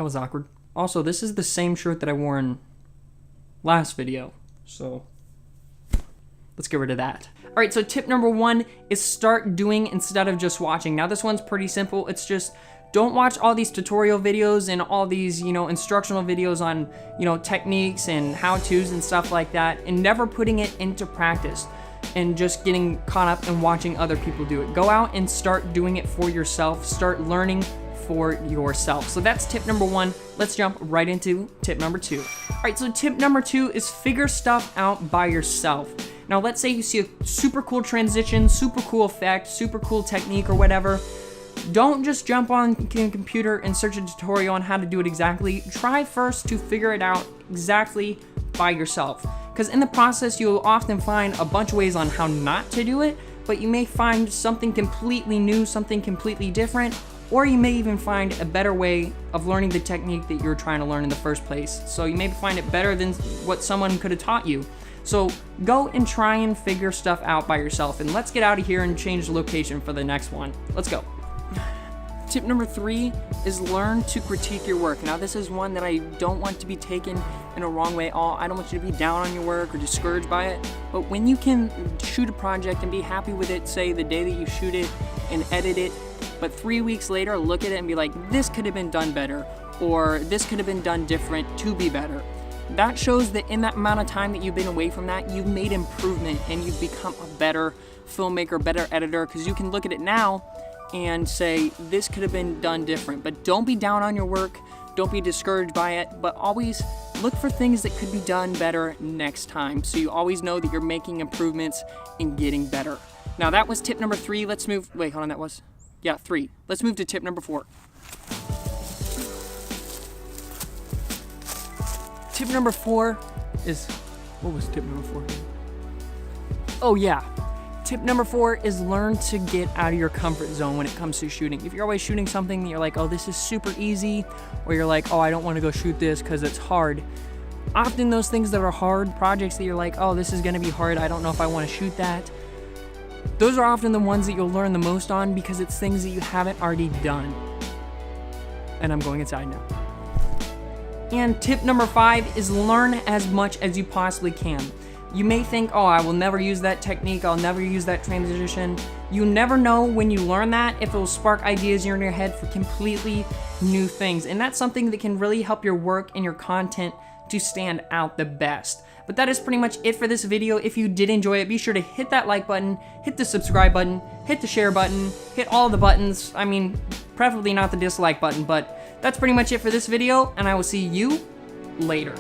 That was awkward. Also, this is the same shirt that I wore in last video, so let's get rid of that. All right, so tip number 1 is start doing instead of just watching. Now this one's pretty simple. It's just don't watch all these tutorial videos and all these, instructional videos on, techniques and how-tos and stuff like that, and never putting it into practice and just getting caught up and watching other people do it. Go out and start doing it for yourself. Start learning for yourself. So that's tip number 1. Let's jump right into tip number 2. All right, so tip number 2 is figure stuff out by yourself. Now let's say you see a super cool transition, super cool effect, super cool technique or whatever. Don't just jump on the computer and search a tutorial on how to do it exactly. Try first to figure it out exactly by yourself. Because in the process, you'll often find a bunch of ways on how not to do it, but you may find something completely new, something completely different, or you may even find a better way of learning the technique that you're trying to learn in the first place. So you may find it better than what someone could have taught you. So go and try and figure stuff out by yourself. And let's get out of here and change the location for the next one. Let's go. Tip number 3 is learn to critique your work. Now this is one that I don't want to be taken in a wrong way. I don't want you to be down on your work or discouraged by it. But when you can shoot a project and be happy with it, say the day that you shoot it and edit it, but 3 weeks later look at it and be like, this could have been done better, or this could have been done different to be better. That shows that in that amount of time that you've been away from that, you've made improvement and you've become a better filmmaker, better editor, because you can look at it now and say, this could have been done different. But don't be down on your work, don't be discouraged by it, but always look for things that could be done better next time, so you always know that you're making improvements and getting better. Now that was tip number 3. Let's move, wait, hold on, that was, yeah, 3. Let's move to tip number 4. Tip number 4 is, what was tip number 4? Oh yeah. Tip number 4 is learn to get out of your comfort zone when it comes to shooting. If you're always shooting something that you're like, oh, this is super easy, or you're like, oh, I don't want to go shoot this because it's hard. Often those things that are hard, projects that you're like, oh, this is going to be hard, I don't know if I want to shoot that. Those are often the ones that you'll learn the most on because it's things that you haven't already done. And I'm going inside now. And tip number 5 is learn as much as you possibly can. You may think, oh, I will never use that technique, I'll never use that transition. You never know when you learn that if it will spark ideas in your head for completely new things. And that's something that can really help your work and your content to stand out the best. But that is pretty much it for this video. If you did enjoy it, be sure to hit that like button, hit the subscribe button, hit the share button, hit all the buttons. I mean, preferably not the dislike button, but that's pretty much it for this video, and I will see you later.